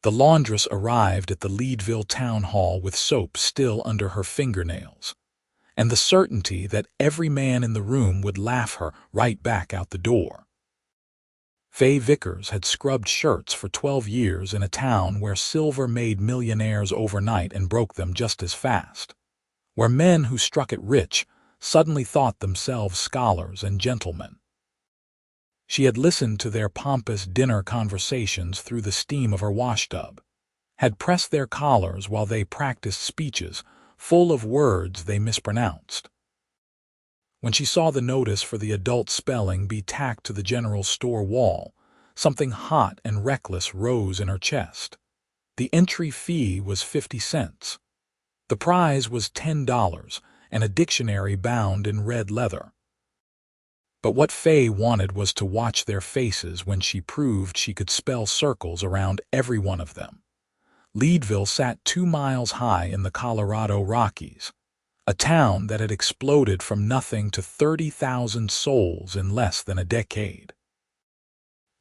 The laundress arrived at the Leadville town hall with soap still under her fingernails, and the certainty that every man in the room would laugh her right back out the door. Faye Vickers had scrubbed shirts for 12 years in a town where silver made millionaires overnight and broke them just as fast, where men who struck it rich suddenly thought themselves scholars and gentlemen. She had listened to their pompous dinner conversations through the steam of her washtub, had pressed their collars while they practiced speeches full of words they mispronounced. When she saw the notice for the adult spelling be tacked to the general store wall, something hot and reckless rose in her chest. The entry fee was 50 cents. The prize was $10 and a dictionary bound in red leather. But what Faye wanted was to watch their faces when she proved she could spell circles around every one of them. Leadville sat 2 miles high in the Colorado Rockies, a town that had exploded from nothing to 30,000 souls in less than a decade.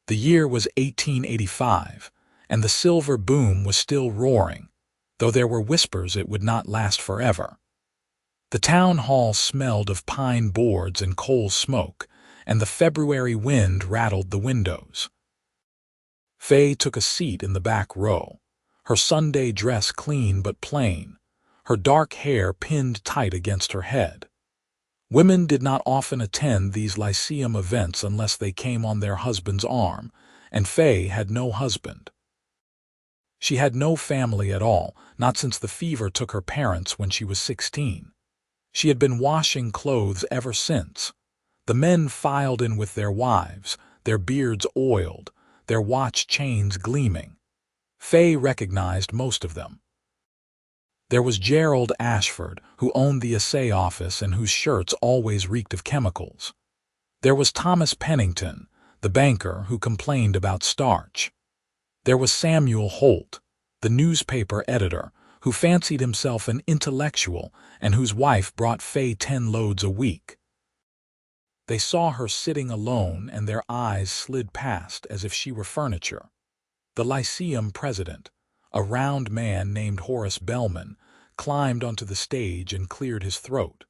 The year was 1885, and the silver boom was still roaring, though there were whispers it would not last forever. The town hall smelled of pine boards and coal smoke, and the February wind rattled the windows. Faye took a seat in the back row, her Sunday dress clean but plain, her dark hair pinned tight against her head. Women did not often attend these lyceum events unless they came on their husband's arm, and Faye had no husband. She had no family at all, not since the fever took her parents when she was 16. She had been washing clothes ever since. The men filed in with their wives, their beards oiled, their watch chains gleaming. Faye recognized most of them. There was Gerald Ashford, who owned the assay office and whose shirts always reeked of chemicals. There was Thomas Pennington, the banker who complained about starch. There was Samuel Holt, the newspaper editor, who fancied himself an intellectual and whose wife brought Faye 10 loads a week. They saw her sitting alone and their eyes slid past as if she were furniture. The Lyceum president, a round man named Horace Bellman, climbed onto the stage and cleared his throat.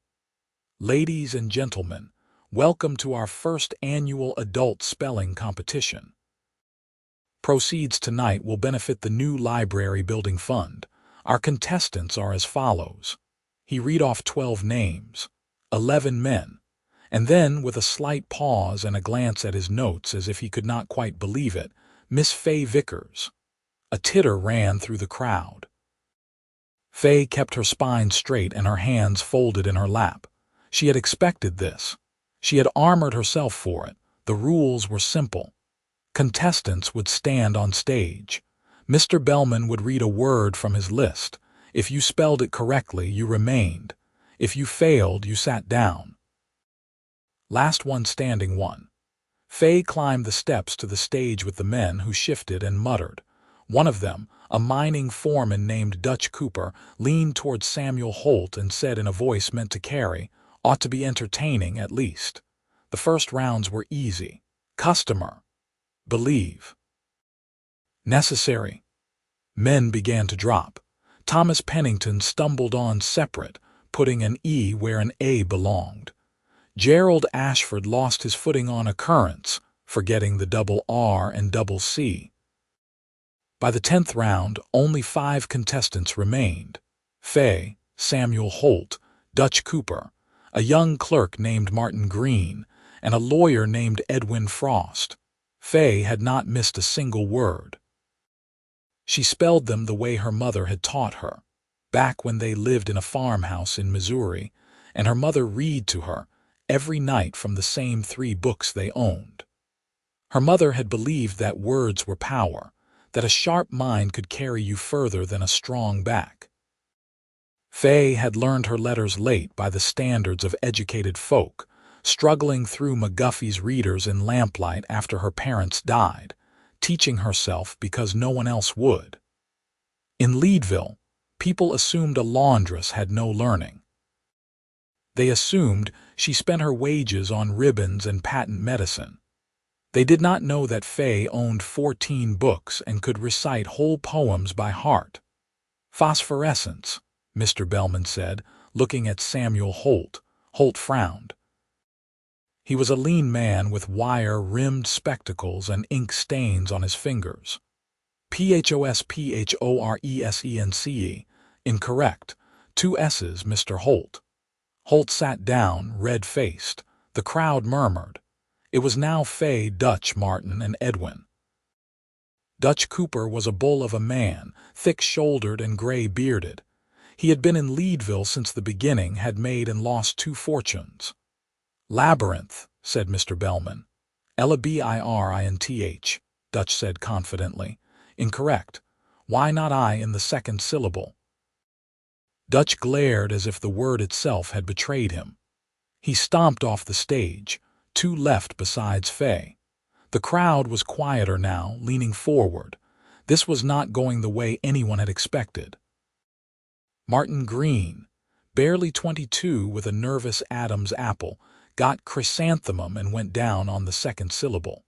"Ladies and gentlemen, welcome to our first annual adult spelling competition. Proceeds tonight will benefit the new library building fund. Our contestants are as follows." He read off 12 names, 11 men, and then, with a slight pause and a glance at his notes as if he could not quite believe it, Miss Faye Vickers. A titter ran through the crowd. Faye kept her spine straight and her hands folded in her lap. She had expected this. She had armored herself for it. The rules were simple. Contestants would stand on stage. Mr. Bellman would read a word from his list. If you spelled it correctly, you remained. If you failed, you sat down. Last one standing won. Faye climbed the steps to the stage with the men, who shifted and muttered. One of them, a mining foreman named Dutch Cooper, leaned toward Samuel Holt and said in a voice meant to carry, "Ought to be entertaining at least. The first rounds were easy. Customer. Believe. Necessary." Men began to drop. Thomas Pennington stumbled on separate, putting an E where an A belonged. Gerald Ashford lost his footing on occurrence, forgetting the double R and double C. By the 10th round, only 5 contestants remained: Faye, Samuel Holt, Dutch Cooper, a young clerk named Martin Green, and a lawyer named Edwin Frost. Faye had not missed a single word. She spelled them the way her mother had taught her, back when they lived in a farmhouse in Missouri, and her mother read to her every night from the same 3 books they owned. Her mother had believed that words were power, that a sharp mind could carry you further than a strong back. Faye had learned her letters late by the standards of educated folk, struggling through McGuffey's readers in lamplight after her parents died, teaching herself because no one else would. In Leadville, people assumed a laundress had no learning. They assumed she spent her wages on ribbons and patent medicine. They did not know that Faye owned 14 books and could recite whole poems by heart. "Phosphorescence," Mr. Bellman said, looking at Samuel Holt. Holt frowned. He was a lean man with wire-rimmed spectacles and ink stains on his fingers. "Phosphorescence. Incorrect. 2 S's, Mr. Holt." Holt sat down, red-faced. The crowd murmured. It was now Faye, Dutch, Martin, and Edwin. Dutch Cooper was a bull of a man, thick-shouldered and gray-bearded. He had been in Leadville since the beginning, had made and lost 2 fortunes. "Labyrinth," said Mr. Bellman. "Labrinth," Dutch said confidently. "Incorrect. Why not I in the second syllable?" Dutch glared as if the word itself had betrayed him. He stomped off the stage. 2 left besides Faye. The crowd was quieter now, leaning forward. This was not going the way anyone had expected. Martin Green, barely 22 with a nervous Adam's apple, got chrysanthemum and went down on the second syllable.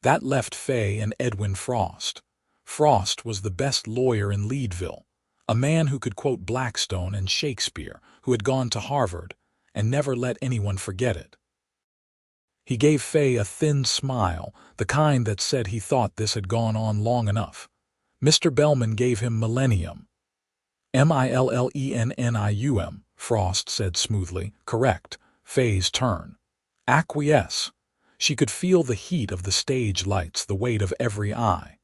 That left Faye and Edwin Frost. Frost was the best lawyer in Leadville, a man who could quote Blackstone and Shakespeare, who had gone to Harvard, and never let anyone forget it. He gave Faye a thin smile, the kind that said he thought this had gone on long enough. Mr. Bellman gave him millennium. "Millennium, Frost said smoothly. "Correct. Faye's turn." "Acquiesce." She could feel the heat of the stage lights, the weight of every eye.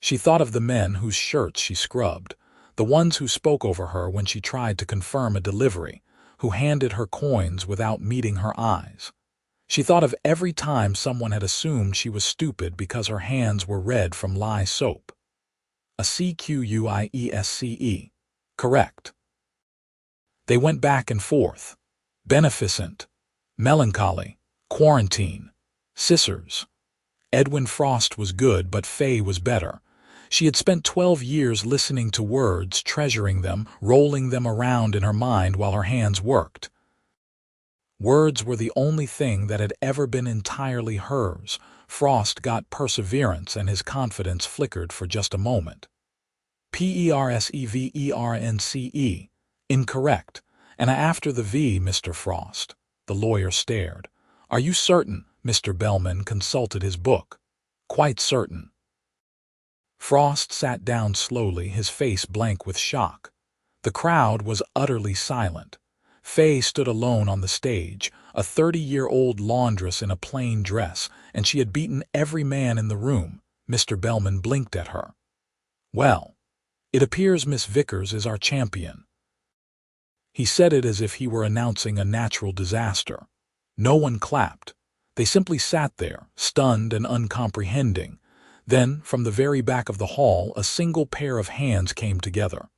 She thought of the men whose shirts she scrubbed, the ones who spoke over her when she tried to confirm a delivery, who handed her coins without meeting her eyes. She thought of every time someone had assumed she was stupid because her hands were red from lye soap. A "Quisce." Correct. They went back and forth. Beneficent. Melancholy. Quarantine. Scissors. Edwin Frost was good, but Faye was better. She had spent 12 years listening to words, treasuring them, rolling them around in her mind while her hands worked. Words were the only thing that had ever been entirely hers. Frost got perseverance, and his confidence flickered for just a moment. "Persevernce. Incorrect. And after the V, Mr. Frost." The lawyer stared. "Are you certain?" Mr. Bellman consulted his book. "Quite certain." Frost sat down slowly, his face blank with shock. The crowd was utterly silent. Faye stood alone on the stage, a 30-year-old laundress in a plain dress, and she had beaten every man in the room. Mr. Bellman blinked at her. "Well, it appears Miss Vickers is our champion." He said it as if he were announcing a natural disaster. No one clapped. They simply sat there, stunned and uncomprehending. Then, from the very back of the hall, a single pair of hands came together.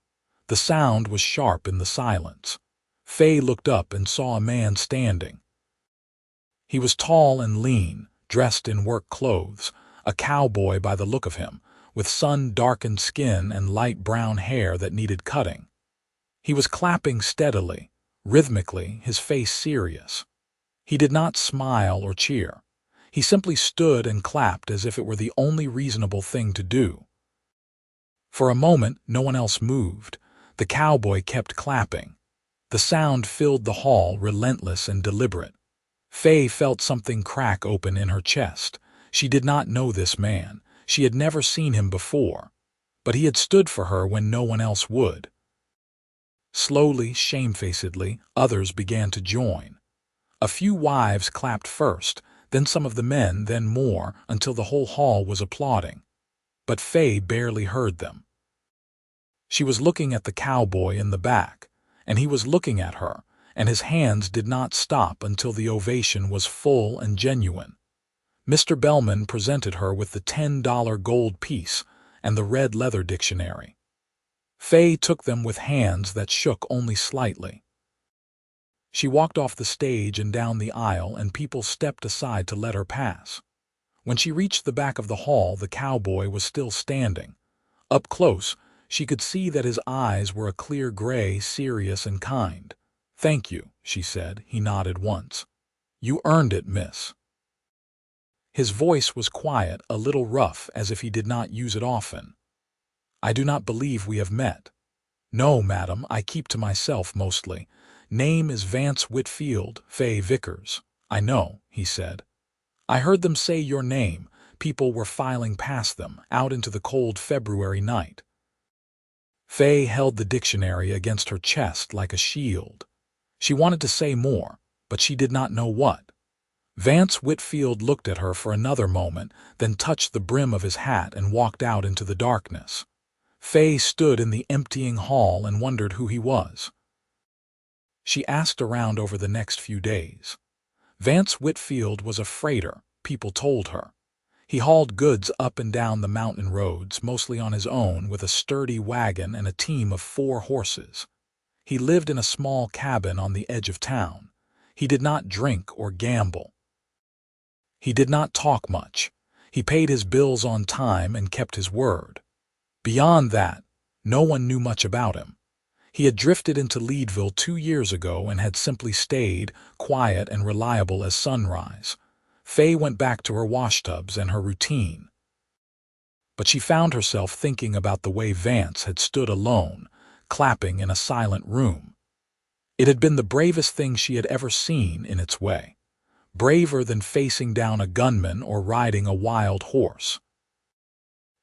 The sound was sharp in the silence. Faye looked up and saw a man standing. He was tall and lean, dressed in work clothes, a cowboy by the look of him, with sun-darkened skin and light brown hair that needed cutting. He was clapping steadily, rhythmically, his face serious. He did not smile or cheer. He simply stood and clapped as if it were the only reasonable thing to do. For a moment, no one else moved. The cowboy kept clapping. The sound filled the hall, relentless and deliberate. Faye felt something crack open in her chest. She did not know this man. She had never seen him before. But he had stood for her when no one else would. Slowly, shamefacedly, others began to join. A few wives clapped first, then some of the men, then more, until the whole hall was applauding. But Faye barely heard them. She was looking at the cowboy in the back, and he was looking at her, and his hands did not stop until the ovation was full and genuine. Mr. Bellman presented her with the $10 gold piece and the red leather dictionary. Faye took them with hands that shook only slightly. She walked off the stage and down the aisle, and people stepped aside to let her pass. When she reached the back of the hall, the cowboy was still standing. Up close, she could see that his eyes were a clear gray, serious and kind. "Thank you," she said. He nodded once. "You earned it, miss." His voice was quiet, a little rough, as if he did not use it often. "I do not believe we have met." "No, madam, I keep to myself mostly. Name is Vance Whitfield, Faye Vickers." "I know," he said. "I heard them say your name. People were filing past them, out into the cold February night." Faye held the dictionary against her chest like a shield. She wanted to say more, but she did not know what. Vance Whitfield looked at her for another moment, then touched the brim of his hat and walked out into the darkness. Faye stood in the emptying hall and wondered who he was. She asked around over the next few days. Vance Whitfield was a freighter, people told her. He hauled goods up and down the mountain roads, mostly on his own, with a sturdy wagon and a team of 4 horses. He lived in a small cabin on the edge of town. He did not drink or gamble. He did not talk much. He paid his bills on time and kept his word. Beyond that, no one knew much about him. He had drifted into Leadville 2 years ago and had simply stayed, quiet and reliable as sunrise. Faye went back to her washtubs and her routine. But she found herself thinking about the way Vance had stood alone, clapping in a silent room. It had been the bravest thing she had ever seen in its way. Braver than facing down a gunman or riding a wild horse.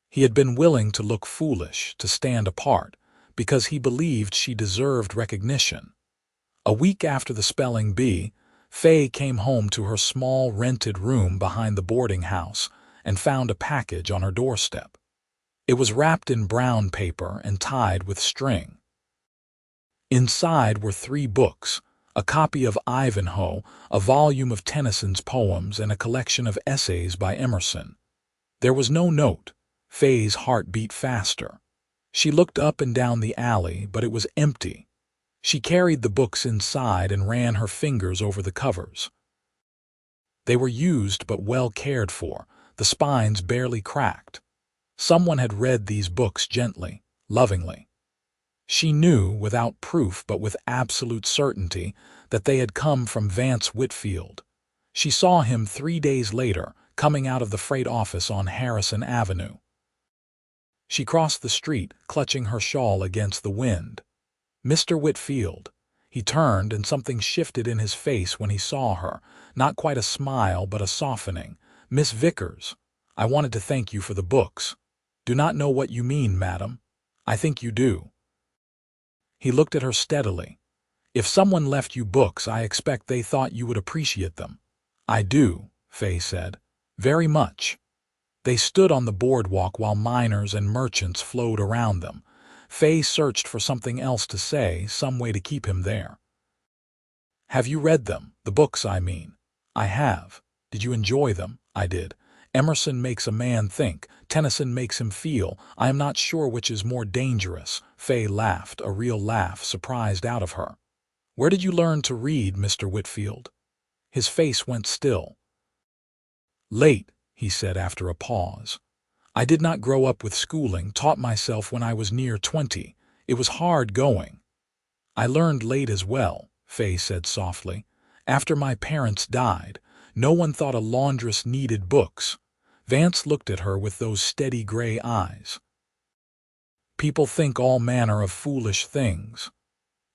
He had been willing to look foolish, to stand apart, because he believed she deserved recognition. A week after the spelling bee, Faye came home to her small rented room behind the boarding house and found a package on her doorstep. It was wrapped in brown paper and tied with string. Inside were 3 books, a copy of Ivanhoe, a volume of Tennyson's poems, and a collection of essays by Emerson. There was no note. Faye's heart beat faster. She looked up and down the alley, but it was empty. She carried the books inside and ran her fingers over the covers. They were used but well cared for, the spines barely cracked. Someone had read these books gently, lovingly. She knew, without proof but with absolute certainty, that they had come from Vance Whitfield. She saw him 3 days later, coming out of the freight office on Harrison Avenue. She crossed the street, clutching her shawl against the wind. "Mr. Whitfield." He turned, and something shifted in his face when he saw her, not quite a smile but a softening. "Miss Vickers, I wanted to thank you for the books." "Do not know what you mean, madam." "I think you do." He looked at her steadily. "If someone left you books, I expect they thought you would appreciate them." "I do," Faye said. "Very much." They stood on the boardwalk while miners and merchants flowed around them. Faye searched for something else to say, some way to keep him there. "Have you read them? The books, I mean." "I have." "Did you enjoy them?" "I did. Emerson makes a man think. Tennyson makes him feel. I am not sure which is more dangerous." Faye laughed, a real laugh, surprised out of her. "Where did you learn to read, Mr. Whitfield?" His face went still. "Late," he said after a pause. "I did not grow up with schooling, taught myself when I was near 20. It was hard going." "I learned late as well," Faye said softly. "After my parents died, no one thought a laundress needed books." Vance looked at her with those steady gray eyes. "People think all manner of foolish things."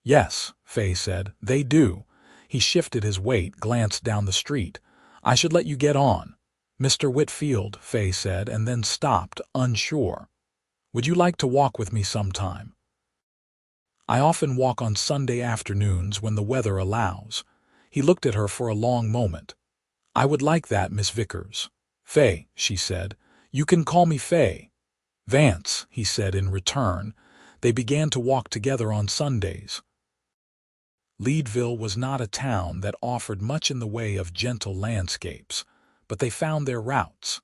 "Yes," Faye said, "they do." He shifted his weight, glanced down the street. "I should let you get on." "Mr. Whitfield," Faye said, and then stopped, unsure. "Would you like to walk with me sometime?" "I often walk on Sunday afternoons when the weather allows." He looked at her for a long moment. "I would like that, Miss Vickers." "Faye," she said. "You can call me Faye." "Vance," he said in return. They began to walk together on Sundays. Leadville was not a town that offered much in the way of gentle landscapes, but they found their routes.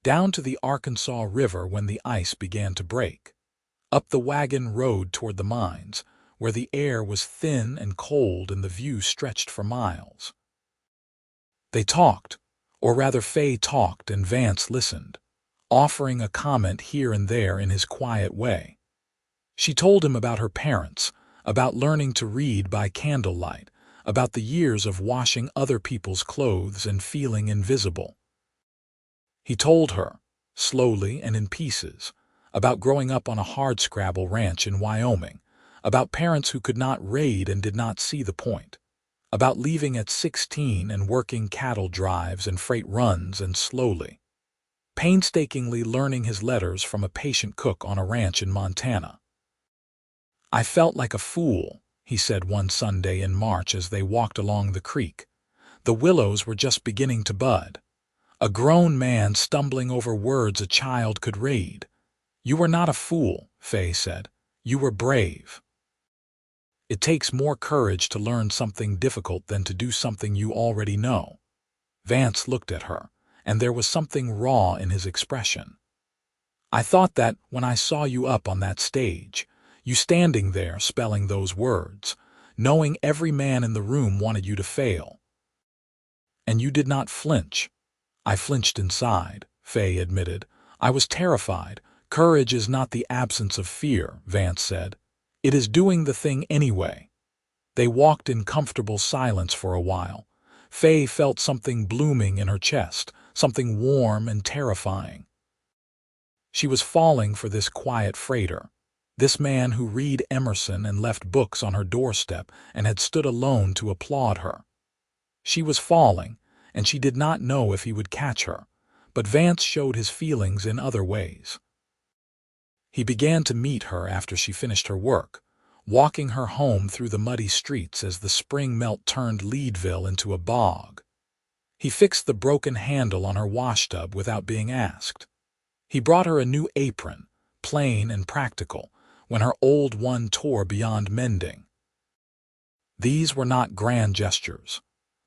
Down to the Arkansas River when the ice began to break. Up the wagon road toward the mines, where the air was thin and cold and the view stretched for miles. They talked, or rather Faye talked and Vance listened, offering a comment here and there in his quiet way. She told him about her parents, about learning to read by candlelight, about the years of washing other people's clothes and feeling invisible. He told her, slowly and in pieces, about growing up on a hardscrabble ranch in Wyoming, about parents who could not raid and did not see the point, about leaving at 16 and working cattle drives and freight runs and slowly, painstakingly learning his letters from a patient cook on a ranch in Montana. "I felt like a fool," he said one Sunday in March as they walked along the creek. The willows were just beginning to bud. A grown man stumbling over words a child could read. "You were not a fool," Faye said. "You were brave." It takes more courage to learn something difficult than to do something you already know. Vance looked at her, and there was something raw in his expression. "I thought that when I saw you up on that stage, you standing there spelling those words, knowing every man in the room wanted you to fail. And you did not flinch." "I flinched inside," Faye admitted. "I was terrified. Courage is not the absence of fear," Vance said. "It is doing the thing anyway." They walked in comfortable silence for a while. Faye felt something blooming in her chest, something warm and terrifying. She was falling for this quiet freighter, this man who read Emerson and left books on her doorstep and had stood alone to applaud her. She was falling, and she did not know if he would catch her, but Vance showed his feelings in other ways. He began to meet her after she finished her work, walking her home through the muddy streets as the spring melt turned Leadville into a bog. He fixed the broken handle on her washtub without being asked. He brought her a new apron, plain and practical, when her old one tore beyond mending. These were not grand gestures.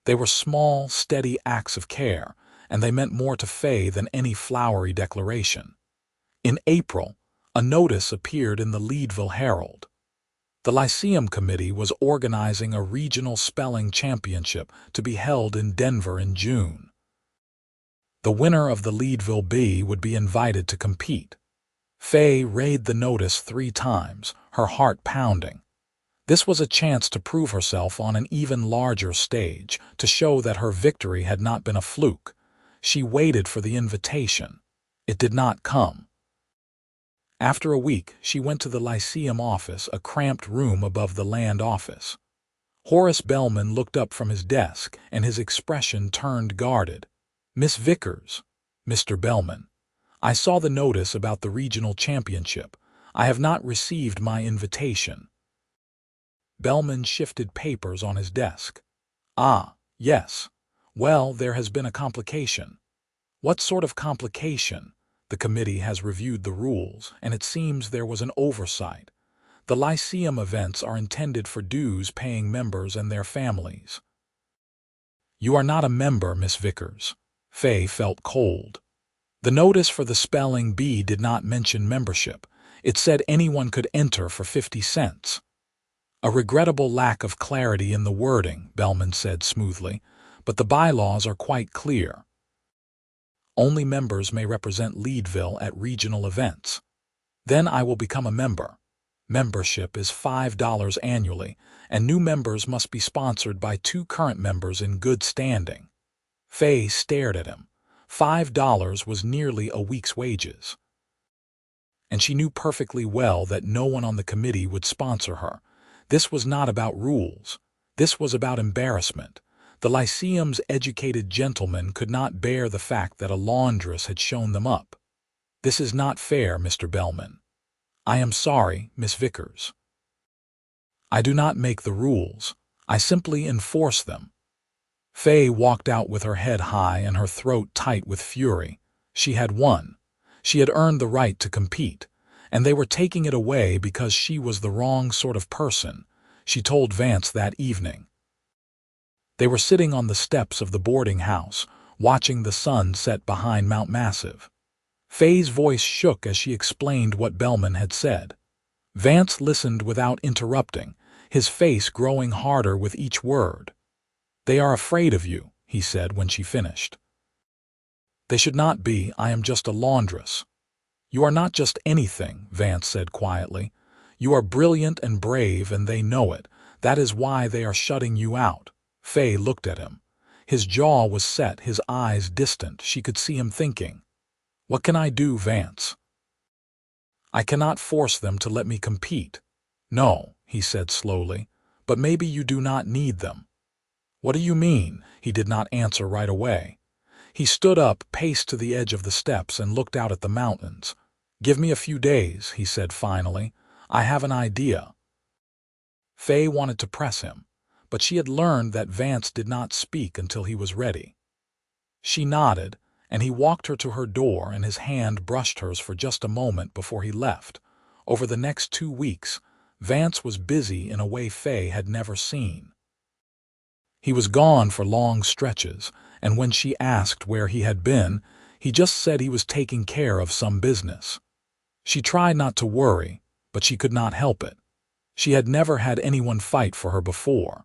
They were small, steady acts of care, and they meant more to Faye than any flowery declaration. In April, a notice appeared in the Leadville Herald. The Lyceum Committee was organizing a regional spelling championship to be held in Denver in June. The winner of the Leadville Bee would be invited to compete. Faye read the notice 3 times, her heart pounding. This was a chance to prove herself on an even larger stage, to show that her victory had not been a fluke. She waited for the invitation. It did not come. After a week, she went to the Lyceum office, a cramped room above the land office. Horace Bellman looked up from his desk, and his expression turned guarded. "Miss Vickers." "Mr. Bellman, I saw the notice about the regional championship. I have not received my invitation." Bellman shifted papers on his desk. "Ah, yes. Well, there has been a complication." "What sort of complication?" "The committee has reviewed the rules, and it seems there was an oversight. The Lyceum events are intended for dues-paying members and their families." "You are not a member, Miss Vickers." Faye felt cold. The notice for the spelling bee did not mention membership. It said anyone could enter for 50 cents. "A regrettable lack of clarity in the wording," Bellman said smoothly, "but the bylaws are quite clear. Only members may represent Leadville at regional events." "Then I will become a member." "Membership is $5 annually, and new members must be sponsored by 2 current members in good standing." Faye stared at him. $5 was nearly a week's wages. And she knew perfectly well that no one on the committee would sponsor her. This was not about rules. This was about embarrassment. The Lyceum's educated gentlemen could not bear the fact that a laundress had shown them up. "This is not fair, Mr. Bellman." "I am sorry, Miss Vickers. I do not make the rules. I simply enforce them." Faye walked out with her head high and her throat tight with fury. She had won. She had earned the right to compete, and they were taking it away because she was the wrong sort of person. She told Vance that evening. They were sitting on the steps of the boarding house, watching the sun set behind Mount Massive. Faye's voice shook as she explained what Bellman had said. Vance listened without interrupting, his face growing harder with each word. "They are afraid of you," he said when she finished. "They should not be. I am just a laundress." "You are not just anything," Vance said quietly. "You are brilliant and brave, and they know it. That is why they are shutting you out." Faye looked at him. His jaw was set, his eyes distant. She could see him thinking. What can I do, Vance? I cannot force them to let me compete. No, he said slowly, but maybe you do not need them. What do you mean? He did not answer right away. He stood up, paced to the edge of the steps, and looked out at the mountains. Give me a few days, he said finally. I have an idea. Faye wanted to press him, but she had learned that Vance did not speak until he was ready. She nodded, and he walked her to her door, and his hand brushed hers for just a moment before he left. Over the next 2 weeks, Vance was busy in a way Faye had never seen. He was gone for long stretches, and when she asked where he had been, he just said he was taking care of some business. She tried not to worry, but she could not help it. She had never had anyone fight for her before.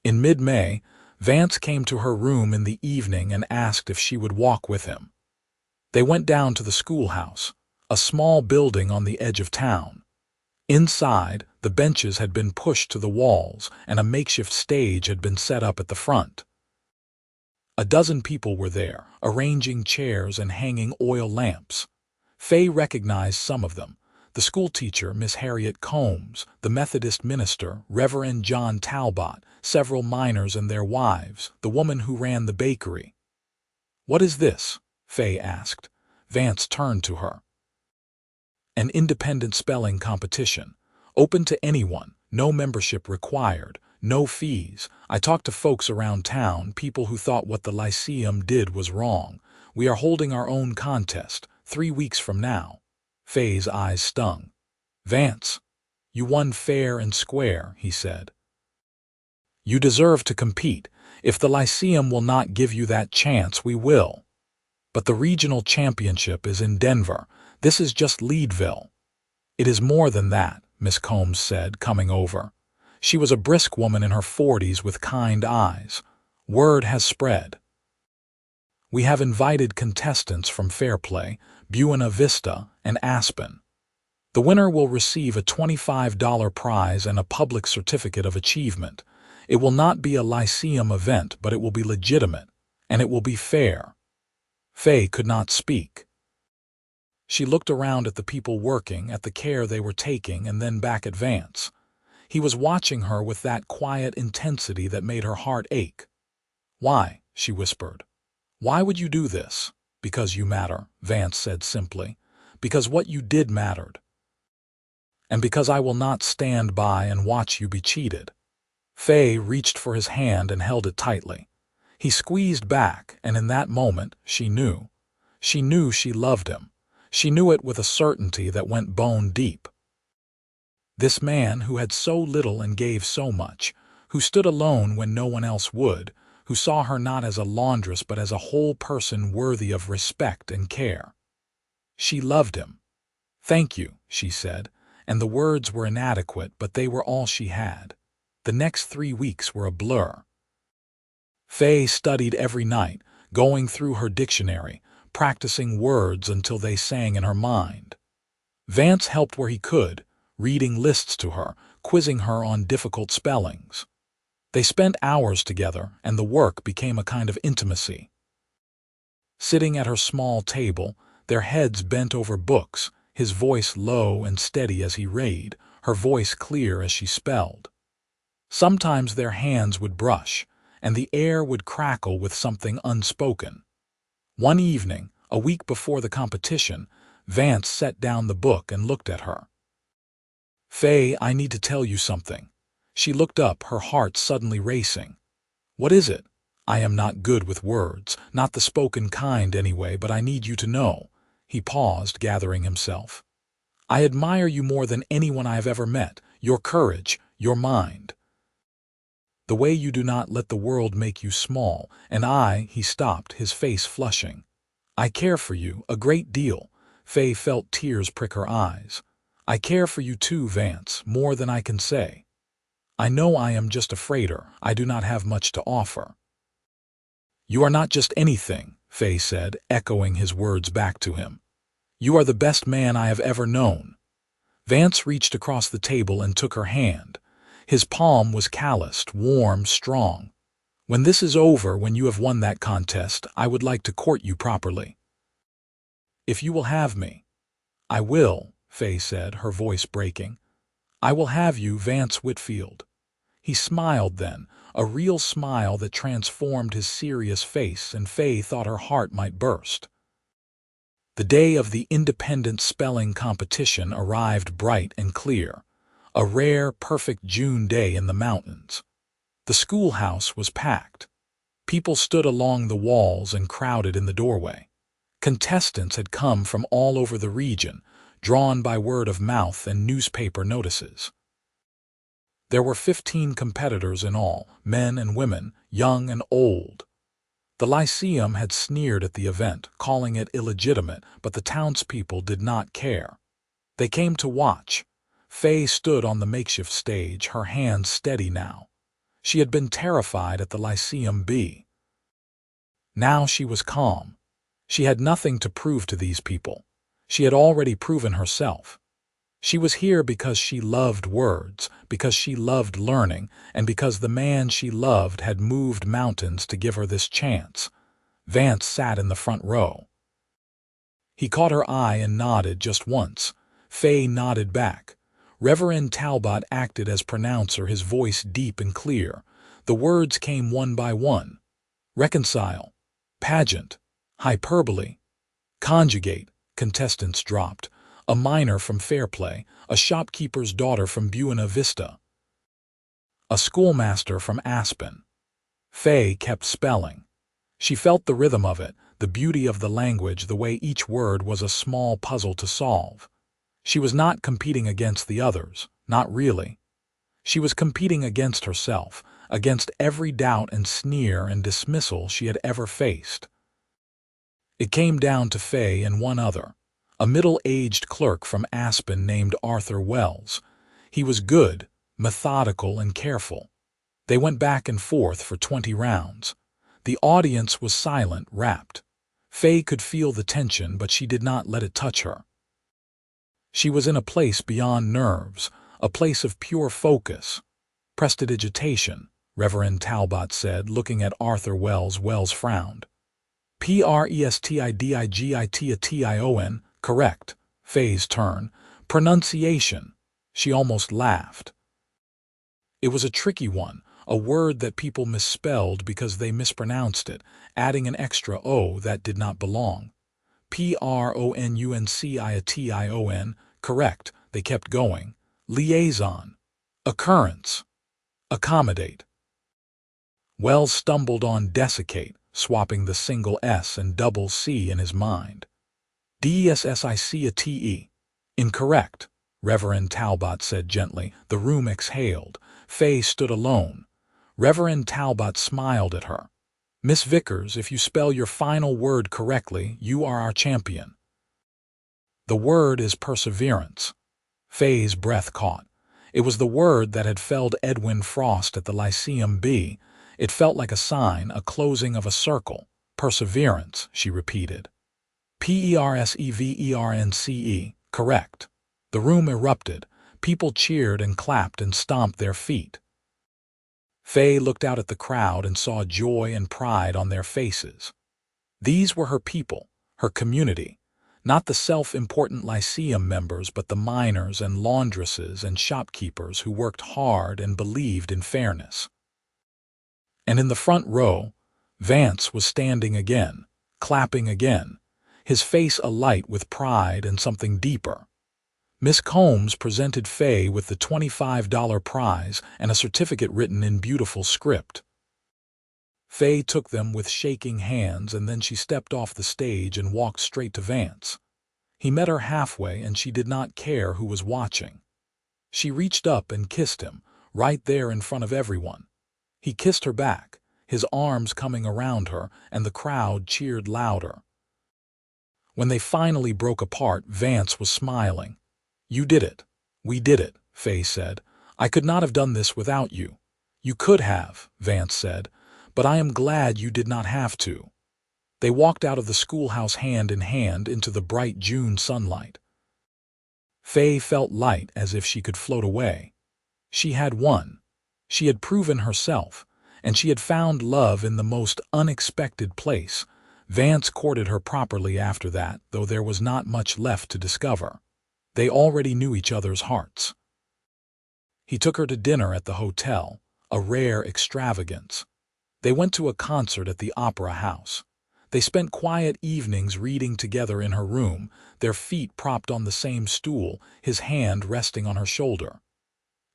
In mid-May, Vance came to her room in the evening and asked if she would walk with him. They went down to the schoolhouse, a small building on the edge of town. Inside, the benches had been pushed to the walls, and a makeshift stage had been set up at the front. A dozen people were there, arranging chairs and hanging oil lamps. Faye recognized some of them: the schoolteacher, Miss Harriet Combs, the Methodist minister, Reverend John Talbot, several miners and their wives, the woman who ran the bakery. "What is this?" Faye asked. Vance turned to her. "An independent spelling competition, open to anyone, no membership required, no fees. I talked to folks around town, people who thought what the Lyceum did was wrong. We are holding our own contest, 3 weeks from now." Faye's eyes stung. "Vance, you won fair and square," he said. "You deserve to compete. If the Lyceum will not give you that chance, we will. But the regional championship is in Denver. This is just Leadville." "It is more than that," Miss Combs said, coming over. She was a brisk woman in her 40s with kind eyes. "Word has spread. We have invited contestants from Fairplay, Buena Vista, and Aspen. The winner will receive a $25 prize and a public certificate of achievement. It will not be a Lyceum event, but it will be legitimate, and it will be fair." Faye could not speak. She looked around at the people working, at the care they were taking, and then back at Vance. He was watching her with that quiet intensity that made her heart ache. "Why?" she whispered. "Why would you do this?" "Because you matter," Vance said simply. "Because what you did mattered. And because I will not stand by and watch you be cheated." Faye reached for his hand and held it tightly. He squeezed back, and in that moment she knew. She knew she loved him. She knew it with a certainty that went bone deep. This man who had so little and gave so much, who stood alone when no one else would, who saw her not as a laundress but as a whole person worthy of respect and care. She loved him. "Thank you," she said, and the words were inadequate, but they were all she had. The next 3 weeks were a blur. Faye studied every night, going through her dictionary, practicing words until they sang in her mind. Vance helped where he could, reading lists to her, quizzing her on difficult spellings. They spent hours together, and the work became a kind of intimacy. Sitting at her small table, their heads bent over books, his voice low and steady as he read, her voice clear as she spelled. Sometimes their hands would brush, and the air would crackle with something unspoken. One evening, a week before the competition, Vance set down the book and looked at her. "Faye, I need to tell you something." She looked up, her heart suddenly racing. "What is it?" "I am not good with words, not the spoken kind anyway, but I need you to know." He paused, gathering himself. "I admire you more than anyone I have ever met, your courage, your mind. The way you do not let the world make you small, and he stopped, his face flushing. "I care for you, a great deal." Faye felt tears prick her eyes. "I care for you too, Vance, more than I can say. I know I am just a freighter, I do not have much to offer." "You are not just anything," Faye said, echoing his words back to him. "You are the best man I have ever known." Vance reached across the table and took her hand. His palm was calloused, warm, strong. "When this is over, when you have won that contest, I would like to court you properly." If you will have me." "I will," Faye said, her voice breaking. "I will have you, Vance Whitfield." He smiled then, a real smile that transformed his serious face, and Faye thought her heart might burst. The day of the independent spelling competition arrived bright and clear, a rare, perfect June day in the mountains. The schoolhouse was packed. People stood along the walls and crowded in the doorway. Contestants had come from all over the region, drawn by word of mouth and newspaper notices. There were 15 competitors in all, men and women, young and old. The Lyceum had sneered at the event, calling it illegitimate, but the townspeople did not care. They came to watch. Faye stood on the makeshift stage, her hands steady now. She had been terrified at the Lyceum B. Now she was calm. She had nothing to prove to these people. She had already proven herself. She was here because she loved words, because she loved learning, and because the man she loved had moved mountains to give her this chance. Vance sat in the front row. He caught her eye and nodded just once. Faye nodded back. Reverend Talbot acted as pronouncer, his voice deep and clear. The words came one by one. Reconcile, pageant, hyperbole, conjugate. Contestants dropped. A miner from Fairplay, a shopkeeper's daughter from Buena Vista, a schoolmaster from Aspen. Faye kept spelling. She felt the rhythm of it, the beauty of the language, the way each word was a small puzzle to solve. She was not competing against the others, not really. She was competing against herself, against every doubt and sneer and dismissal she had ever faced. It came down to Faye and one other, a middle-aged clerk from Aspen named Arthur Wells. He was good, methodical, and careful. They went back and forth for 20 rounds. The audience was silent, rapt. Faye could feel the tension, but she did not let it touch her. She was in a place beyond nerves, a place of pure focus. "Prestidigitation," Reverend Talbot said, looking at Arthur Wells. Wells frowned. "Prestidigitation, correct." Faye's turn. "Pronunciation." She almost laughed. It was a tricky one, a word that people misspelled because they mispronounced it, adding an extra O that did not belong. "Pronunciation, correct." They kept going. "Liaison. Occurrence. Accommodate." Wells stumbled on desiccate, swapping the single S and double C in his mind. "Dessicate. Incorrect," Reverend Talbot said gently. The room exhaled. Faye stood alone. Reverend Talbot smiled at her. "Miss Vickers, if you spell your final word correctly, you are our champion." "The word is perseverance." Faye's breath caught. It was the word that had felled Edwin Frost at the Lyceum B. It felt like a sign, a closing of a circle. "Perseverance," she repeated. "Perseverance, correct." The room erupted. People cheered and clapped and stomped their feet. Faye looked out at the crowd and saw joy and pride on their faces. These were her people, her community, not the self-important Lyceum members, but the miners and laundresses and shopkeepers who worked hard and believed in fairness. And in the front row, Vance was standing again, clapping again, his face alight with pride and something deeper. Miss Combs presented Faye with the $25 prize and a certificate written in beautiful script. Faye took them with shaking hands, and then she stepped off the stage and walked straight to Vance. He met her halfway, and she did not care who was watching. She reached up and kissed him, right there in front of everyone. He kissed her back, his arms coming around her, and the crowd cheered louder. When they finally broke apart, Vance was smiling. "You did it. We did it," Faye said. "I could not have done this without you." "You could have," Vance said, "but I am glad you did not have to." They walked out of the schoolhouse hand in hand into the bright June sunlight. Faye felt light, as if she could float away. She had won. She had proven herself, and she had found love in the most unexpected place. Vance courted her properly after that, though there was not much left to discover. They already knew each other's hearts. He took her to dinner at the hotel, a rare extravagance. They went to a concert at the Opera House. They spent quiet evenings reading together in her room, their feet propped on the same stool, his hand resting on her shoulder.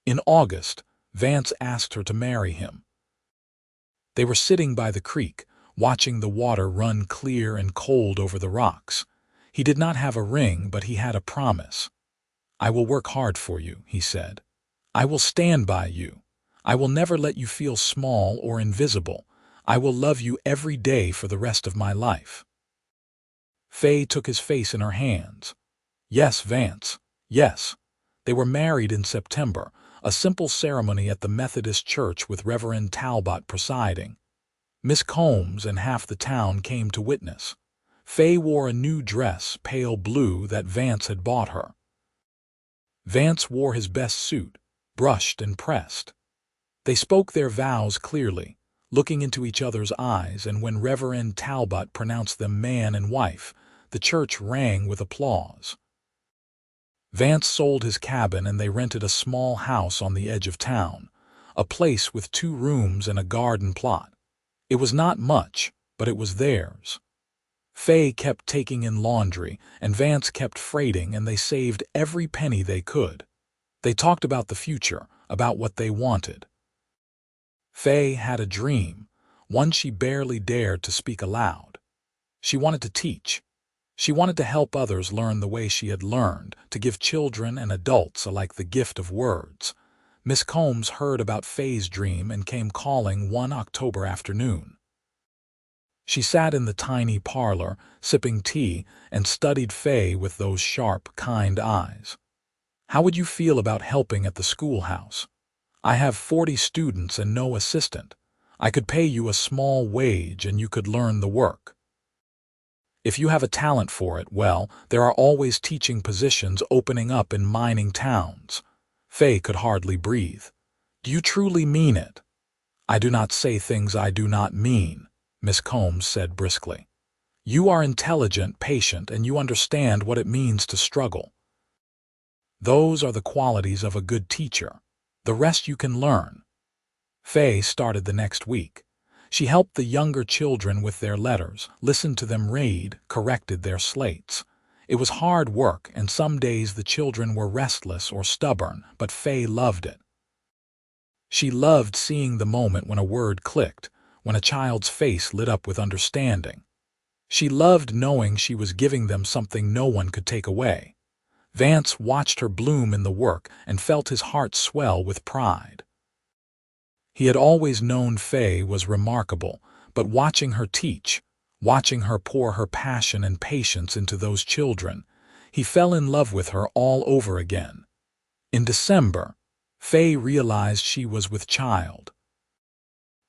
In August, Vance asked her to marry him. They were sitting by the creek, watching the water run clear and cold over the rocks. He did not have a ring, but he had a promise. "I will work hard for you," he said. "I will stand by you. I will never let you feel small or invisible. I will love you every day for the rest of my life." Faye took his face in her hands. "Yes, Vance, yes." They were married in September, a simple ceremony at the Methodist church with Reverend Talbot presiding. Miss Combs and half the town came to witness. Faye wore a new dress, pale blue, that Vance had bought her. Vance wore his best suit, brushed and pressed. They spoke their vows clearly, looking into each other's eyes, and when Reverend Talbot pronounced them man and wife, the church rang with applause. Vance sold his cabin and they rented a small house on the edge of town, a place with 2 rooms and a garden plot. It was not much, but it was theirs. Faye kept taking in laundry, and Vance kept freighting, and they saved every penny they could. They talked about the future, about what they wanted. Faye had a dream, one she barely dared to speak aloud. She wanted to teach. She wanted to help others learn the way she had learned, to give children and adults alike the gift of words. Miss Combs heard about Faye's dream and came calling one October afternoon. She sat in the tiny parlor, sipping tea, and studied Faye with those sharp, kind eyes. "How would you feel about helping at the schoolhouse? I have 40 students and no assistant. I could pay you a small wage and you could learn the work. If you have a talent for it, well, there are always teaching positions opening up in mining towns." Faye could hardly breathe. "Do you truly mean it?" "I do not say things I do not mean," Miss Combs said briskly. "You are intelligent, patient, and you understand what it means to struggle. Those are the qualities of a good teacher. The rest you can learn." Faye started the next week. She helped the younger children with their letters, listened to them read, corrected their slates. It was hard work, and some days the children were restless or stubborn, but Faye loved it. She loved seeing the moment when a word clicked, when a child's face lit up with understanding. She loved knowing she was giving them something no one could take away. Vance watched her bloom in the work and felt his heart swell with pride. He had always known Faye was remarkable, but watching her teach, watching her pour her passion and patience into those children, he fell in love with her all over again. In December, Faye realized she was with child.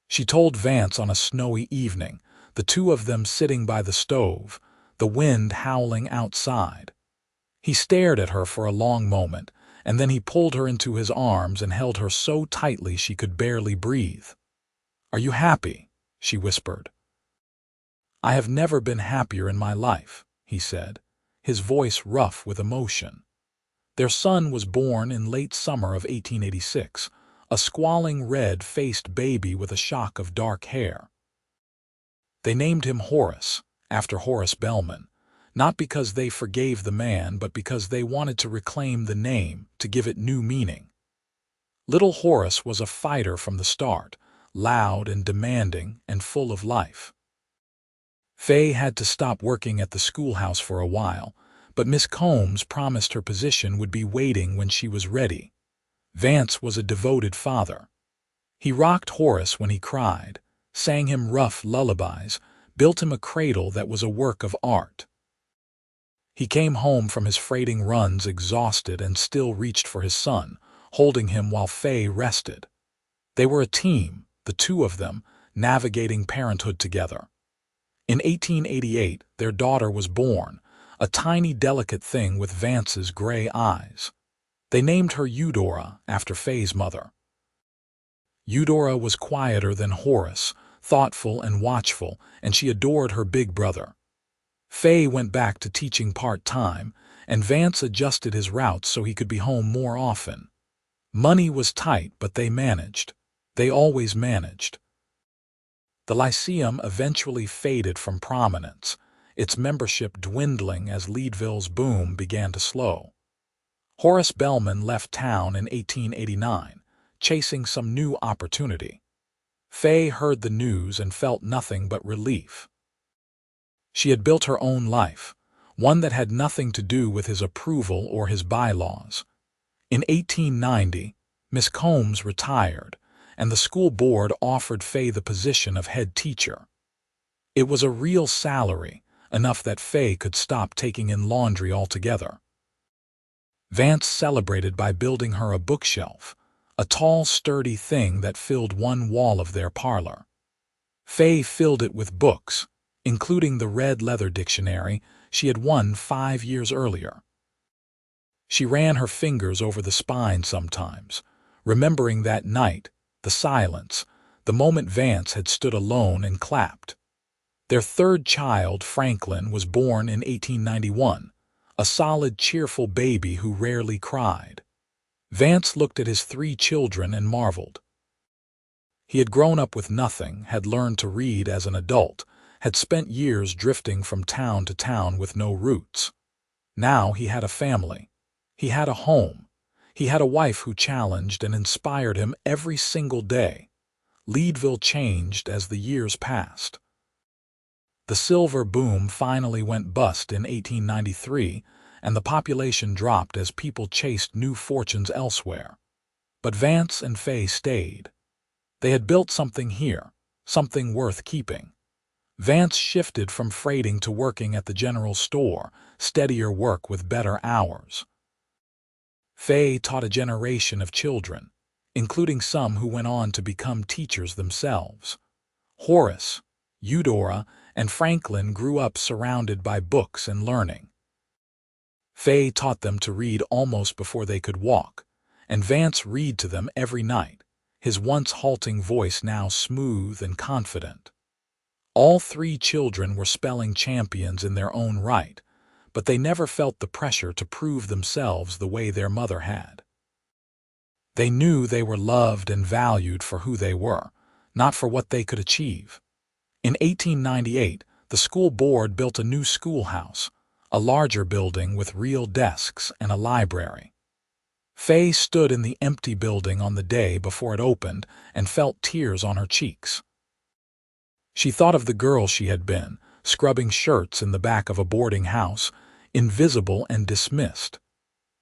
She told Vance on a snowy evening, the two of them sitting by the stove, the wind howling outside. He stared at her for a long moment, and then he pulled her into his arms and held her so tightly she could barely breathe. "Are you happy?" she whispered. "I have never been happier in my life," he said, his voice rough with emotion. Their son was born in late summer of 1886, a squalling red-faced baby with a shock of dark hair. They named him Horace, after Horace Bellman, not because they forgave the man, but because they wanted to reclaim the name, to give it new meaning. Little Horace was a fighter from the start, loud and demanding and full of life. Faye had to stop working at the schoolhouse for a while, but Miss Combs promised her position would be waiting when she was ready. Vance was a devoted father. He rocked Horace when he cried, sang him rough lullabies, built him a cradle that was a work of art. He came home from his freighting runs exhausted and still reached for his son, holding him while Faye rested. They were a team, the two of them, navigating parenthood together. In 1888, their daughter was born, a tiny delicate thing with Vance's gray eyes. They named her Eudora, after Faye's mother. Eudora was quieter than Horace, thoughtful and watchful, and she adored her big brother. Faye went back to teaching part-time, and Vance adjusted his routes so he could be home more often. Money was tight, but they managed. They always managed. The Lyceum eventually faded from prominence, its membership dwindling as Leadville's boom began to slow. Horace Bellman left town in 1889, chasing some new opportunity. Faye heard the news and felt nothing but relief. She had built her own life, one that had nothing to do with his approval or his bylaws. In 1890, Miss Combs retired, and the school board offered Faye the position of head teacher. It was a real salary, enough that Faye could stop taking in laundry altogether. Vance celebrated by building her a bookshelf, a tall, sturdy thing that filled one wall of their parlor. Faye filled it with books, including the red leather dictionary she had won 5 years earlier. She ran her fingers over the spine sometimes, remembering that night, the silence, the moment Vance had stood alone and clapped. Their third child, Franklin, was born in 1891, a solid, cheerful baby who rarely cried. Vance looked at his 3 children and marveled. He had grown up with nothing, had learned to read as an adult, had spent years drifting from town to town with no roots. Now he had a family. He had a home. He had a wife who challenged and inspired him every single day. Leadville changed as the years passed. The silver boom finally went bust in 1893, and the population dropped as people chased new fortunes elsewhere. But Vance and Faye stayed. They had built something here, something worth keeping. Vance shifted from freighting to working at the general store, steadier work with better hours. Faye taught a generation of children, including some who went on to become teachers themselves. Horace, Eudora, and Franklin grew up surrounded by books and learning. Faye taught them to read almost before they could walk, and Vance read to them every night, his once halting voice now smooth and confident. All 3 children were spelling champions in their own right, but they never felt the pressure to prove themselves the way their mother had. They knew they were loved and valued for who they were, not for what they could achieve. In 1898, the school board built a new schoolhouse, a larger building with real desks and a library. Faye stood in the empty building on the day before it opened and felt tears on her cheeks. She thought of the girl she had been, scrubbing shirts in the back of a boarding house, invisible and dismissed.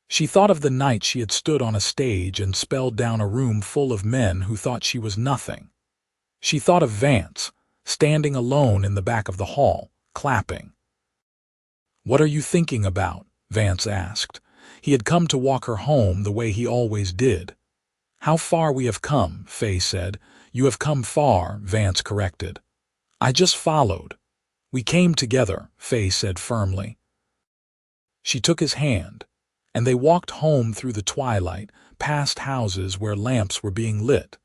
She thought of the night she had stood on a stage and spelled down a room full of men who thought she was nothing. She thought of Vance, standing alone in the back of the hall, clapping. "What are you thinking about?" Vance asked. He had come to walk her home the way he always did. "How far we have come," Faye said. "You have come far," Vance corrected. "I just followed." "We came together," Faye said firmly. She took his hand, and they walked home through the twilight, past houses where lamps were being lit,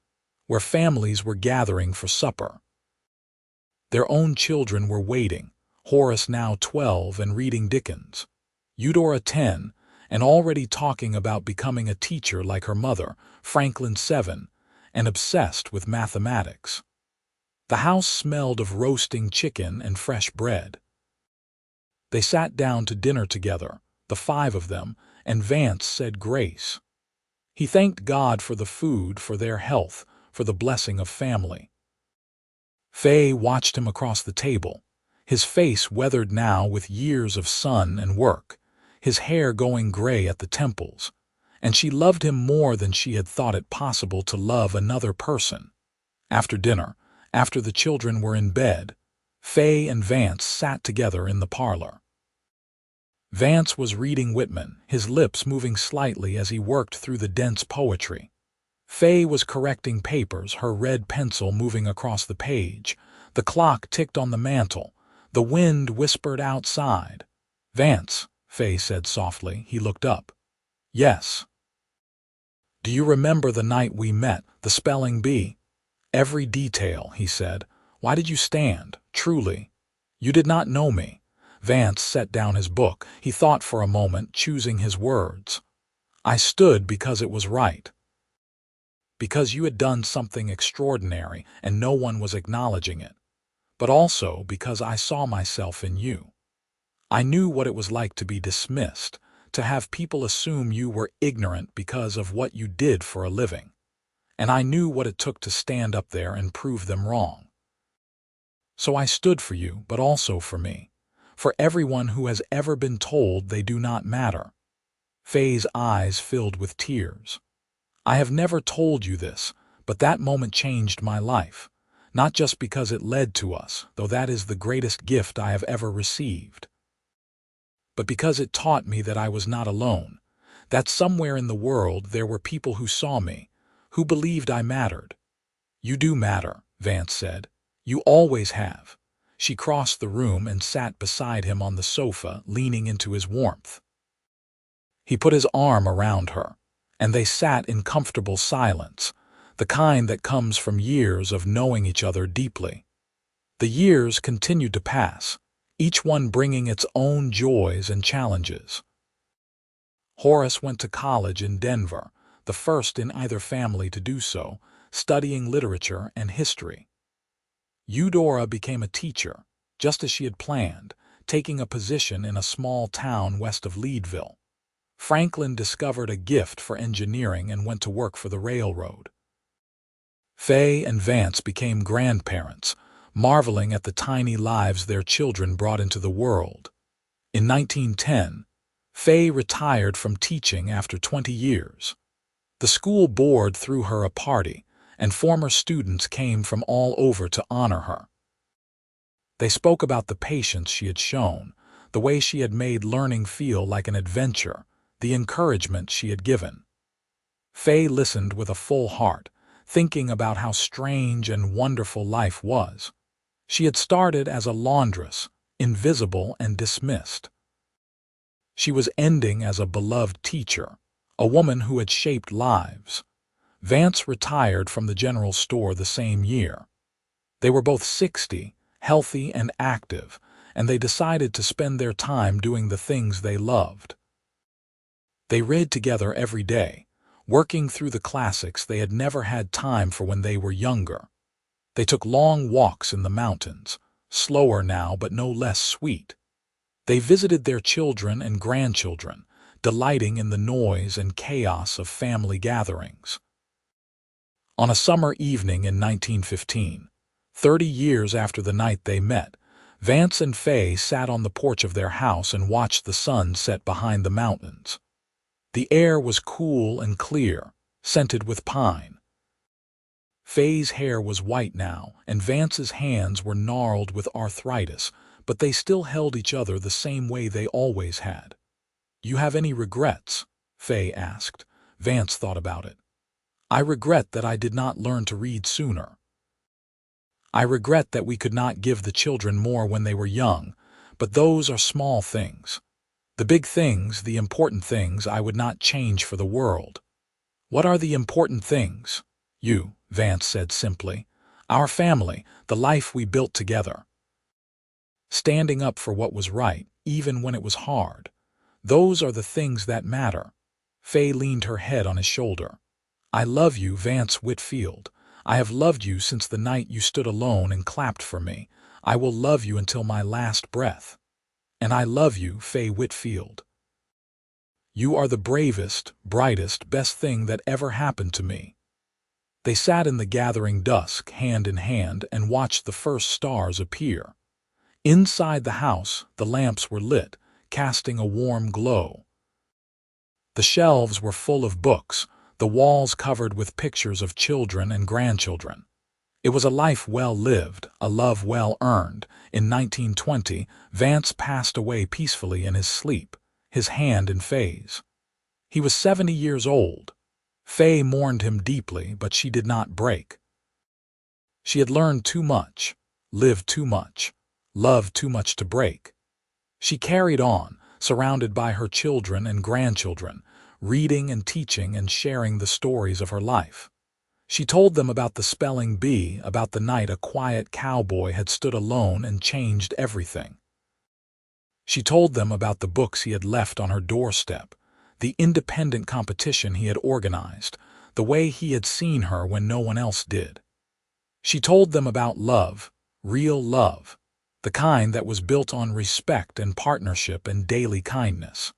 where families were gathering for supper. Their own children were waiting, Horace now 12 and reading Dickens, Eudora 10, and already talking about becoming a teacher like her mother, Franklin 7, and obsessed with mathematics. The house smelled of roasting chicken and fresh bread. They sat down to dinner together, the 5 of them, and Vance said grace. He thanked God for the food, for their health, for the blessing of family. Faye watched him across the table, his face weathered now with years of sun and work, his hair going gray at the temples, and she loved him more than she had thought it possible to love another person. After dinner, after the children were in bed, Faye and Vance sat together in the parlor. Vance was reading Whitman, his lips moving slightly as he worked through the dense poetry. Faye was correcting papers, her red pencil moving across the page. The clock ticked on the mantel. The wind whispered outside. "Vance," Faye said softly. He looked up. "Yes." "Do you remember the night we met, the spelling bee?" "Every detail," he said. Why did you stand? Truly. You did not know me. Vance set down his book. He thought for a moment, choosing his words. I stood because it was right. Because you had done something extraordinary and no one was acknowledging it. But also because I saw myself in you. I knew what it was like to be dismissed, to have people assume you were ignorant because of what you did for a living. And I knew what it took to stand up there and prove them wrong. So I stood for you, but also for me, for everyone who has ever been told they do not matter. Faye's eyes filled with tears. I have never told you this, but that moment changed my life, not just because it led to us, though that is the greatest gift I have ever received, but because it taught me that I was not alone, that somewhere in the world there were people who saw me, who believed I mattered. You do matter, Vance said. You always have. She crossed the room and sat beside him on the sofa, leaning into his warmth. He put his arm around her, and they sat in comfortable silence, the kind that comes from years of knowing each other deeply. The years continued to pass, each one bringing its own joys and challenges. Horace went to college in Denver, the first in either family to do so, studying literature and history. Eudora became a teacher, just as she had planned, taking a position in a small town west of Leadville. Franklin discovered a gift for engineering and went to work for the railroad. Faye and Vance became grandparents, marveling at the tiny lives their children brought into the world. In 1910, Faye retired from teaching after 20 years. The school board threw her a party, and former students came from all over to honor her. They spoke about the patience she had shown, the way she had made learning feel like an adventure, the encouragement she had given. Faye listened with a full heart, thinking about how strange and wonderful life was. She had started as a laundress, invisible and dismissed. She was ending as a beloved teacher, a woman who had shaped lives. Vance retired from the general store the same year. They were both 60, healthy and active, and they decided to spend their time doing the things they loved. They read together every day, working through the classics they had never had time for when they were younger. They took long walks in the mountains, slower now but no less sweet. They visited their children and grandchildren, delighting in the noise and chaos of family gatherings. On a summer evening in 1915, 30 years after the night they met, Vance and Faye sat on the porch of their house and watched the sun set behind the mountains. The air was cool and clear, scented with pine. Faye's hair was white now, and Vance's hands were gnarled with arthritis, but they still held each other the same way they always had. "You have any regrets?" Faye asked. Vance thought about it. "I regret that I did not learn to read sooner. I regret that we could not give the children more when they were young, but those are small things. The big things, the important things, I would not change for the world." "What are the important things?" "You," Vance said simply. "Our family, the life we built together. Standing up for what was right, even when it was hard. Those are the things that matter." Faye leaned her head on his shoulder. "I love you, Vance Whitfield. I have loved you since the night you stood alone and clapped for me. I will love you until my last breath. And I love you, Faye Whitfield. You are the bravest, brightest, best thing that ever happened to me." They sat in the gathering dusk, hand in hand, and watched the first stars appear. Inside the house, the lamps were lit, casting a warm glow. The shelves were full of books, the walls covered with pictures of children and grandchildren. It was a life well lived, a love well earned. In 1920, Vance passed away peacefully in his sleep, his hand in Faye's. He was 70 years old. Faye mourned him deeply, but she did not break. She had learned too much, lived too much, loved too much to break. She carried on, surrounded by her children and grandchildren, reading and teaching and sharing the stories of her life. She told them about the spelling bee, about the night a quiet cowboy had stood alone and changed everything. She told them about the books he had left on her doorstep, the independent competition he had organized, the way he had seen her when no one else did. She told them about love, real love, the kind that was built on respect and partnership and daily kindness.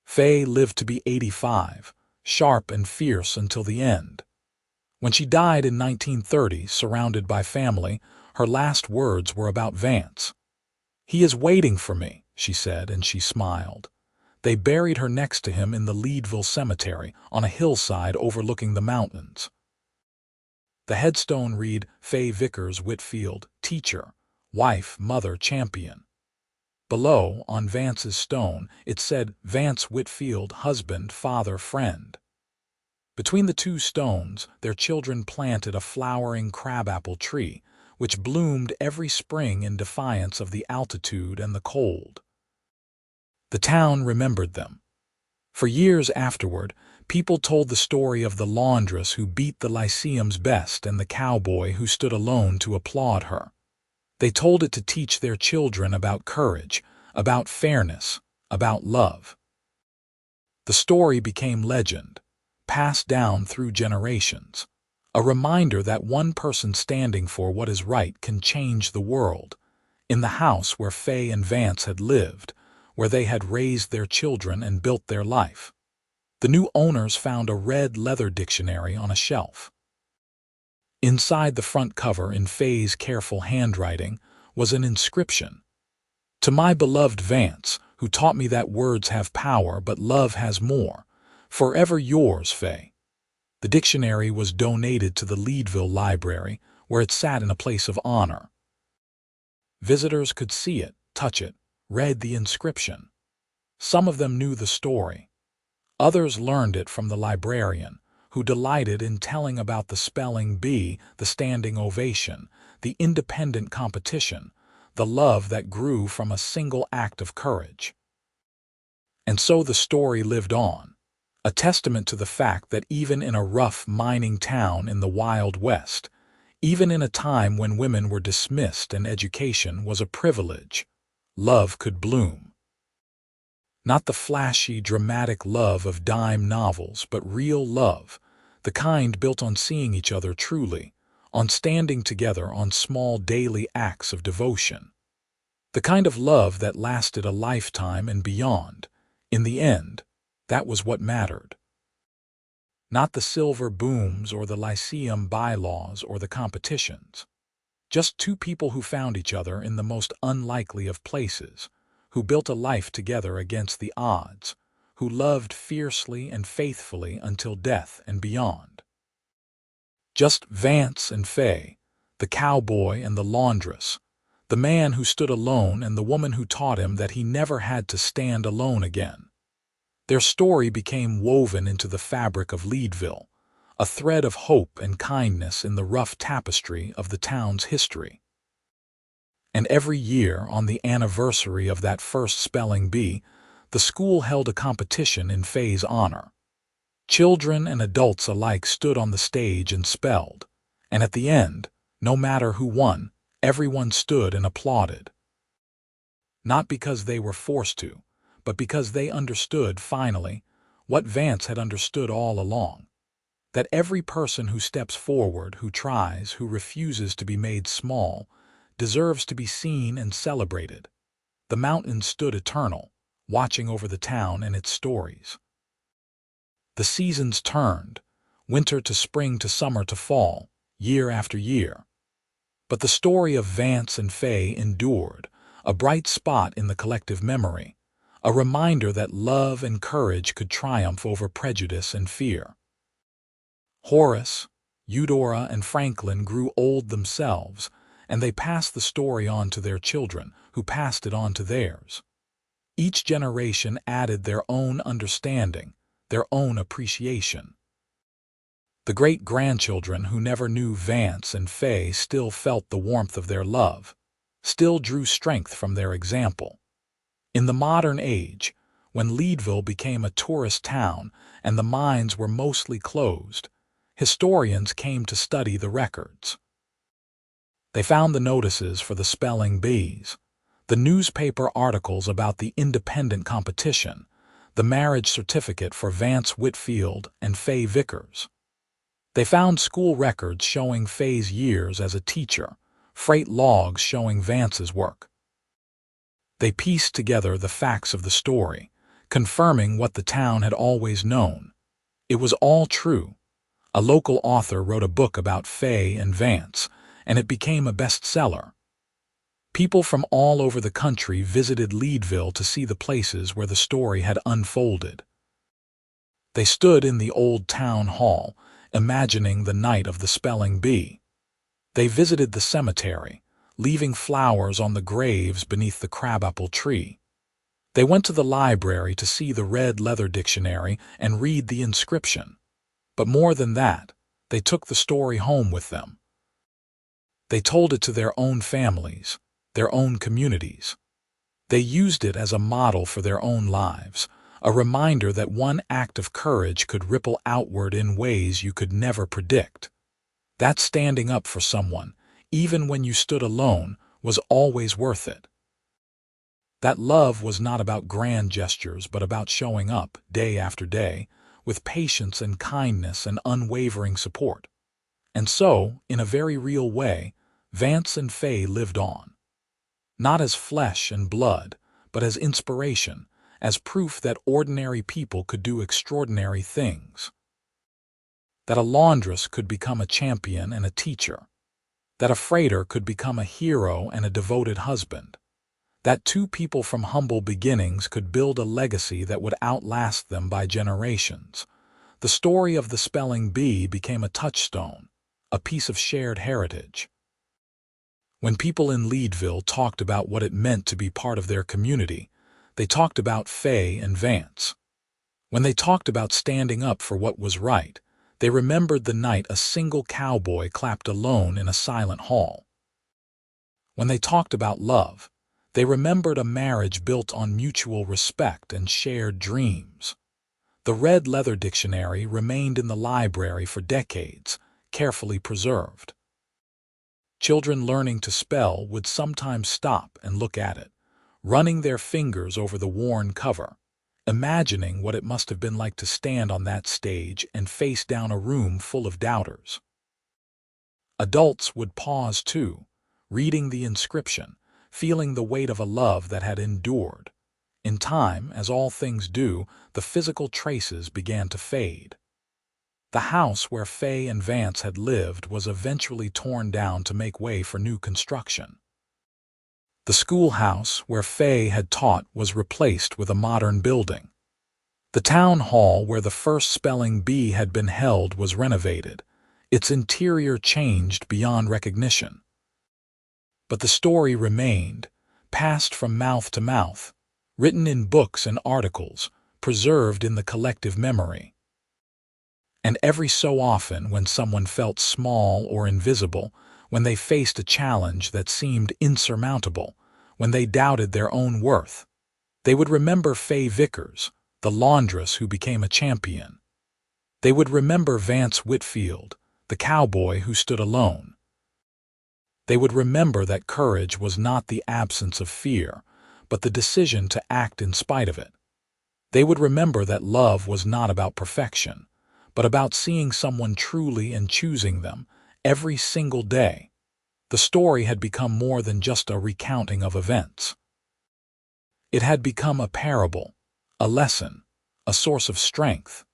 Faye lived to be 85, sharp and fierce until the end. When she died in 1930, surrounded by family, her last words were about Vance. "He is waiting for me," she said, and she smiled. They buried her next to him in the Leadville cemetery, on a hillside overlooking the mountains. The headstone read, "Faye Vickers Whitfield, teacher, wife, mother, champion." Below, on Vance's stone, it said, "Vance Whitfield, husband, father, friend." Between the two stones, their children planted a flowering crabapple tree, which bloomed every spring in defiance of the altitude and the cold. The town remembered them. For years afterward, people told the story of the laundress who beat the Lyceum's best and the cowboy who stood alone to applaud her. They told it to teach their children about courage, about fairness, about love. The story became legend, passed down through generations, a reminder that one person standing for what is right can change the world. In the house where Faye and Vance had lived, where they had raised their children and built their life, the new owners found a red leather dictionary on a shelf. Inside the front cover, in Faye's careful handwriting, was an inscription. "To my beloved Vance, who taught me that words have power but love has more. Forever yours, Faye." The dictionary was donated to the Leadville Library, where it sat in a place of honor. Visitors could see it, touch it, read the inscription. Some of them knew the story. Others learned it from the librarian, who delighted in telling about the spelling bee, the standing ovation, the independent competition, the love that grew from a single act of courage. And so the story lived on, a testament to the fact that even in a rough mining town in the Wild West, even in a time when women were dismissed and education was a privilege, love could bloom. Not the flashy, dramatic love of dime novels, but real love, the kind built on seeing each other truly, on standing together, on small daily acts of devotion. The kind of love that lasted a lifetime and beyond. In the end, that was what mattered. Not the silver booms or the Lyceum bylaws or the competitions. Just two people who found each other in the most unlikely of places, who built a life together against the odds, who loved fiercely and faithfully until death and beyond. Just Vance and Faye, the cowboy and the laundress, the man who stood alone and the woman who taught him that he never had to stand alone again. Their story became woven into the fabric of Leadville, a thread of hope and kindness in the rough tapestry of the town's history. And every year, on the anniversary of that first spelling bee, the school held a competition in Faye's honor. Children and adults alike stood on the stage and spelled, and at the end, no matter who won, everyone stood and applauded. Not because they were forced to, but because they understood, finally, what Vance had understood all along. That every person who steps forward, who tries, who refuses to be made small, deserves to be seen and celebrated. The mountains stood eternal, watching over the town and its stories. The seasons turned, winter to spring to summer to fall, year after year. But the story of Vance and Faye endured, a bright spot in the collective memory, a reminder that love and courage could triumph over prejudice and fear. Horace, Eudora, and Franklin grew old themselves, and they passed the story on to their children, who passed it on to theirs. Each generation added their own understanding, their own appreciation. The great-grandchildren who never knew Vance and Faye still felt the warmth of their love, still drew strength from their example. In the modern age, when Leadville became a tourist town and the mines were mostly closed, historians came to study the records. They found the notices for the spelling bees, the newspaper articles about the independent competition, the marriage certificate for Vance Whitfield and Faye Vickers. They found school records showing Faye's years as a teacher, freight logs showing Vance's work. They pieced together the facts of the story, confirming what the town had always known. It was all true. A local author wrote a book about Faye and Vance, and it became a bestseller. People from all over the country visited Leadville to see the places where the story had unfolded. They stood in the old town hall, imagining the night of the spelling bee. They visited the cemetery, leaving flowers on the graves beneath the crabapple tree. They went to the library to see the red leather dictionary and read the inscription. But more than that, they took the story home with them. They told it to their own families, their own communities. They used it as a model for their own lives, a reminder that one act of courage could ripple outward in ways you could never predict. That standing up for someone, even when you stood alone, was always worth it. That love was not about grand gestures, but about showing up, day after day, with patience and kindness and unwavering support. And so, in a very real way, Vance and Faye lived on. Not as flesh and blood, but as inspiration, as proof that ordinary people could do extraordinary things. That a laundress could become a champion and a teacher. That a freighter could become a hero and a devoted husband. That two people from humble beginnings could build a legacy that would outlast them by generations. The story of the spelling bee became a touchstone, a piece of shared heritage. When people in Leadville talked about what it meant to be part of their community, they talked about Faye and Vance. When they talked about standing up for what was right, they remembered the night a single cowboy clapped alone in a silent hall. When they talked about love, they remembered a marriage built on mutual respect and shared dreams. The red leather dictionary remained in the library for decades, carefully preserved. Children learning to spell would sometimes stop and look at it, running their fingers over the worn cover, imagining what it must have been like to stand on that stage and face down a room full of doubters. Adults would pause too, reading the inscription, feeling the weight of a love that had endured. In time, as all things do, the physical traces began to fade. The house where Faye and Vance had lived was eventually torn down to make way for new construction. The schoolhouse where Faye had taught was replaced with a modern building. The town hall where the first spelling bee had been held was renovated, its interior changed beyond recognition. But the story remained, passed from mouth to mouth, written in books and articles, preserved in the collective memory. And every so often, when someone felt small or invisible, when they faced a challenge that seemed insurmountable, when they doubted their own worth, they would remember Faye Vickers, the laundress who became a champion. They would remember Vance Whitfield, the cowboy who stood alone. They would remember that courage was not the absence of fear, but the decision to act in spite of it. They would remember that love was not about perfection, but about seeing someone truly and choosing them every single day. The story had become more than just a recounting of events. It had become a parable, a lesson, a source of strength.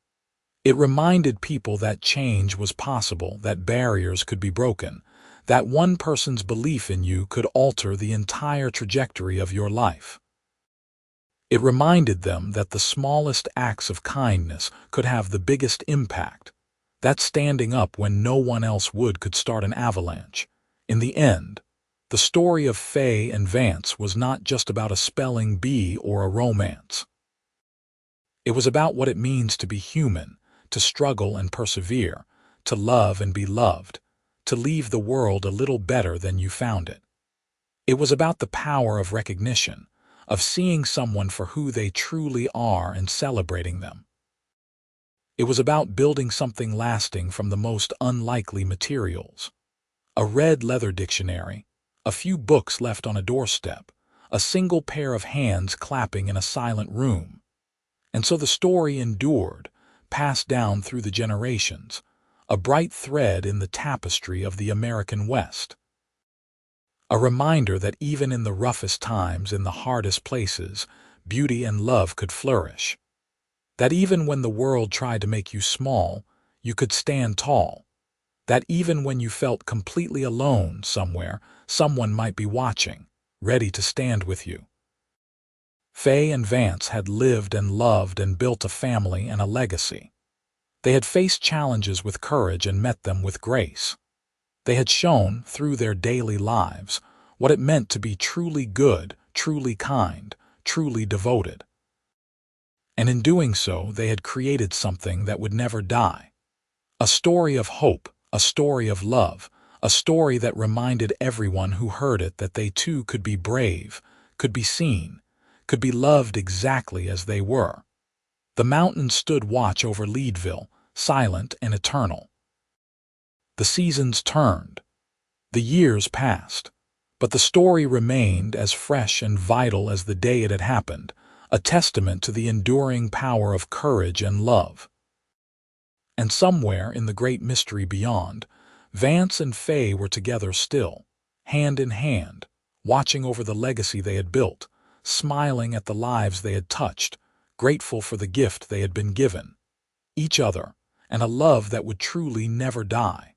It reminded people that change was possible, that barriers could be broken, that one person's belief in you could alter the entire trajectory of your life. It reminded them that the smallest acts of kindness could have the biggest impact, that standing up when no one else would could start an avalanche. In the end, the story of Faye and Vance was not just about a spelling bee or a romance. It was about what it means to be human, to struggle and persevere, to love and be loved, to leave the world a little better than you found it. It was about the power of recognition, of seeing someone for who they truly are and celebrating them. It was about building something lasting from the most unlikely materials. A red leather dictionary, a few books left on a doorstep, a single pair of hands clapping in a silent room. And so the story endured, passed down through the generations, a bright thread in the tapestry of the American West. A reminder that even in the roughest times, in the hardest places, beauty and love could flourish. That even when the world tried to make you small, you could stand tall. That even when you felt completely alone somewhere, someone might be watching, ready to stand with you. Faye and Vance had lived and loved and built a family and a legacy. They had faced challenges with courage and met them with grace. They had shown, through their daily lives, what it meant to be truly good, truly kind, truly devoted. And in doing so, they had created something that would never die. A story of hope, a story of love, a story that reminded everyone who heard it that they too could be brave, could be seen, could be loved exactly as they were. The mountains stood watch over Leadville, silent and eternal. The seasons turned. The years passed. But the story remained as fresh and vital as the day it had happened, a testament to the enduring power of courage and love. And somewhere in the great mystery beyond, Vance and Faye were together still, hand in hand, watching over the legacy they had built, smiling at the lives they had touched, grateful for the gift they had been given, each other, and a love that would truly never die.